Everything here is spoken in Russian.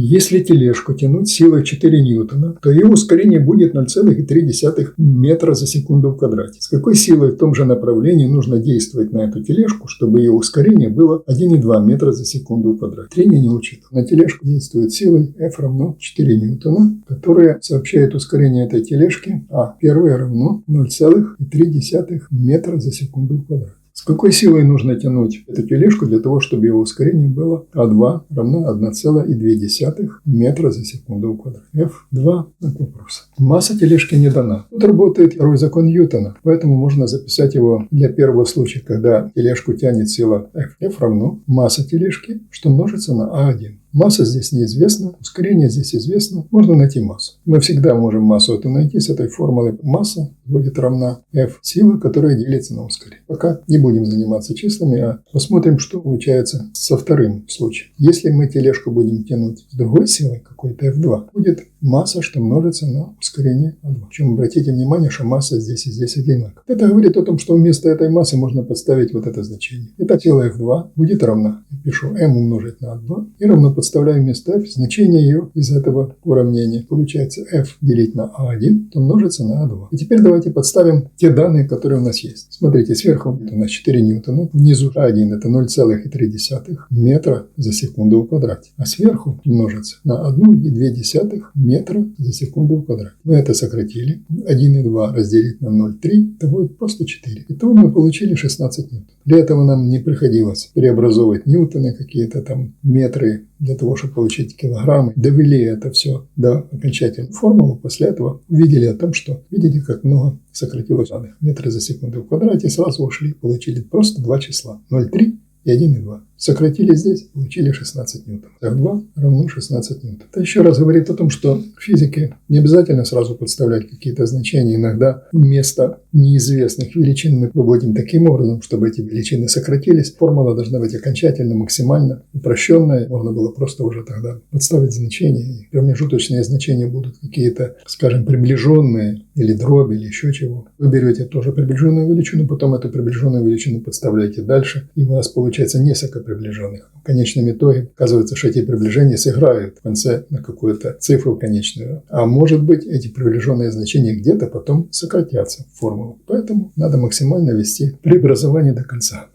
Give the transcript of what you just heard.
Если тележку тянуть силой 4 ньютона, то ее ускорение будет 0,3 метра за секунду в квадрате. С какой силой в том же направлении нужно действовать на эту тележку, чтобы ее ускорение было 1,2 метра за секунду в квадрате? Трение не учитывается. На тележку действует силой F равно 4 ньютона, которая сообщает ускорение этой тележки, а первое равно 0,3 метра за секунду в квадрате. С какой силой нужно тянуть эту тележку для того, чтобы его ускорение было А2 равно 1,2 метра за секунду в квадрате? F2 – знак вопроса. Масса тележки не дана. Тут работает второй закон Ньютона, поэтому можно записать его для первого случая, когда тележку тянет сила F. F равно масса тележки, что множится на А1. Масса здесь неизвестна, ускорение здесь известно, можно найти массу. Мы всегда можем массу эту найти с этой формулы. Масса будет равна F сила, которая делится на ускорение. Пока не будем заниматься числами, а посмотрим, что получается со вторым случаем. Если мы тележку будем тянуть с другой силой, какой-то F2, будет масса, что множится на ускорение А2. Причем обратите внимание, что масса здесь и здесь одинакова. Это говорит о том, что вместо этой массы можно подставить вот это значение. Итак, сила F2 будет равна, я пишу m умножить на А2 и равно подставляю вместо f значение ее из этого уравнения. Получается f делить на А1, то множится на А2. И теперь давайте подставим те данные, которые у нас есть. Смотрите, сверху у нас 4 ньютона, внизу А1 это 0,3 метра за секунду в квадрате. А сверху множится на 1,2 метра за секунду в квадрате. Мы это сократили. 1,2 разделить на 0,3, это будет просто 4. Итого мы получили 16 ньютонов. Для этого нам не приходилось преобразовывать ньютоны, какие-то там метры, для того, чтобы получить килограммы. Довели это все до окончательной формулы. После этого увидели о том, что, видите, как много сократилось данных. Метры за секунду в квадрате сразу ушли. Получили просто два числа. 0,3 и 1,2. Сократили здесь, получили 16 ньютонов. F2 равно 16 ньютонов. Это еще раз говорит о том, что в физике не обязательно сразу подставлять какие-то значения. Иногда вместо неизвестных величин мы выводим таким образом, чтобы эти величины сократились. Формула должна быть окончательно, максимально упрощенная. Можно было просто уже тогда подставить значения. И промежуточные значения будут какие-то, скажем, приближенные или дроби, или еще чего. Вы берете тоже приближенную величину, потом эту приближенную величину подставляете дальше, и у вас получается несколько приближенных. В конечном итоге оказывается, что эти приближения сыграют в конце на какую-то цифру конечную. А может быть, эти приближенные значения где-то потом сократятся в формулу. Поэтому надо максимально вести преобразование до конца.